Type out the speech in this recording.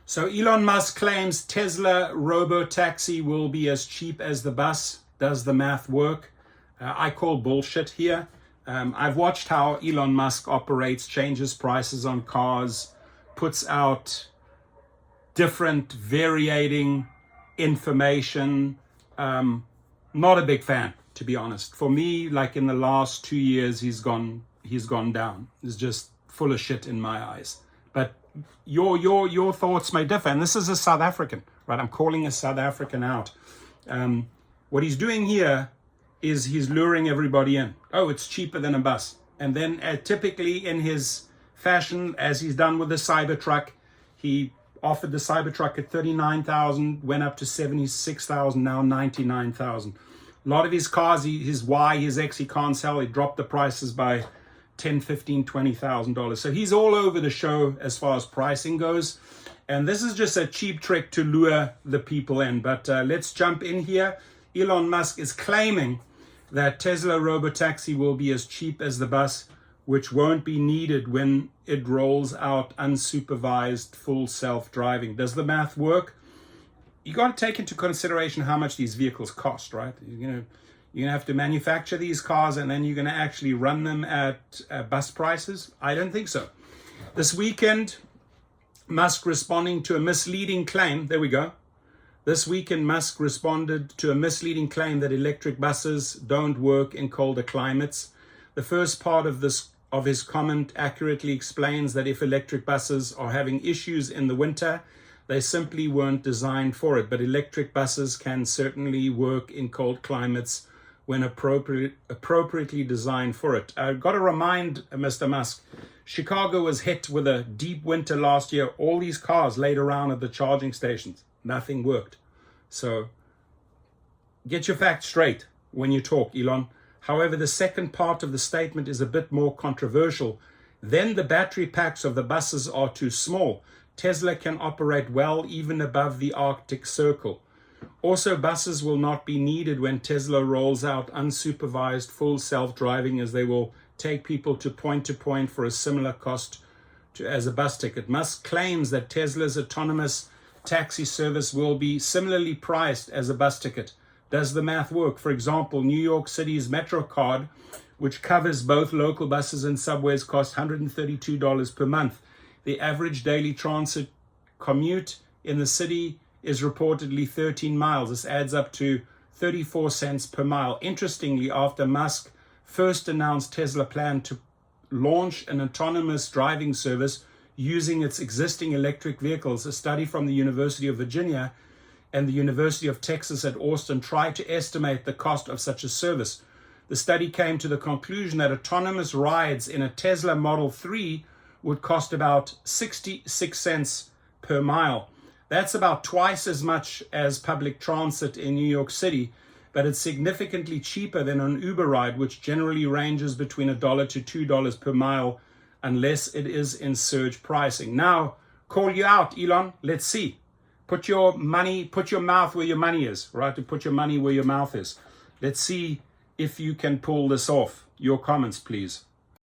So Elon Musk claims Tesla robo-taxi will be as cheap as the bus. Does the math work? I call bullshit here. I've watched how Elon Musk operates, changes prices on cars, puts out different varying information. Not a big fan, to be honest. For me, like in the last 2 years, he's gone down. He's just full of shit in my eyes. But your thoughts may differ. And this is a South African, right? I'm calling a South African out. What he's doing here is he's luring everybody in. Oh, it's cheaper than a bus. And then typically in his fashion, as he's done with the Cybertruck, he offered the Cybertruck at $39,000, went up to $76,000, now $99,000. A lot of his cars, his Y, his X, he can't sell. He dropped the prices by $10,000, $15,000, $20,000. So he's all over the show as far as pricing goes. And this is just a cheap trick to lure the people in. But let's jump in here. Elon Musk is claiming that Tesla robotaxi will be as cheap as the bus, which won't be needed when it rolls out unsupervised full self-driving. Does the math work? You got to take into consideration how much these vehicles cost, right? You're going to have to manufacture these cars and then you're going to actually run them at bus prices? I don't think so. This weekend, Musk responding to a misleading claim. There we go. This weekend, Musk responded to a misleading claim that electric buses don't work in colder climates. The first part of his comment accurately explains that if electric buses are having issues in the winter, they simply weren't designed for it. But electric buses can certainly work in cold climates when appropriately designed for it. I've got to remind Mr. Musk, Chicago was hit with a deep winter last year. All these cars laid around at the charging stations. Nothing worked. So get your facts straight when you talk, Elon. However, the second part of the statement is a bit more controversial. Then the battery packs of the buses are too small. Tesla can operate well even above the Arctic Circle. Also, buses will not be needed when Tesla rolls out unsupervised full self-driving, as they will take people to point for a similar cost as a bus ticket. Musk claims that Tesla's autonomous taxi service will be similarly priced as a bus ticket. Does the math work? For example, New York City's Metro card, which covers both local buses and subways, costs $132 per month. The average daily transit commute in the city is reportedly 13 miles. This adds up to 34 cents per mile. Interestingly, after Musk first announced Tesla plan to launch an autonomous driving service using its existing electric vehicles, a study from the University of Virginia and the University of Texas at Austin tried to estimate the cost of such a service. The study came to the conclusion that autonomous rides in a Tesla Model 3 would cost about 66 cents per mile. That's about twice as much as public transit in New York City, but it's significantly cheaper than an Uber ride, which generally ranges between $1 to $2 per mile, unless it is in surge pricing. Now, call you out, Elon. Let's see. Put your mouth where your money is, right? To put your money where your mouth is. Let's see if you can pull this off. Your comments, please.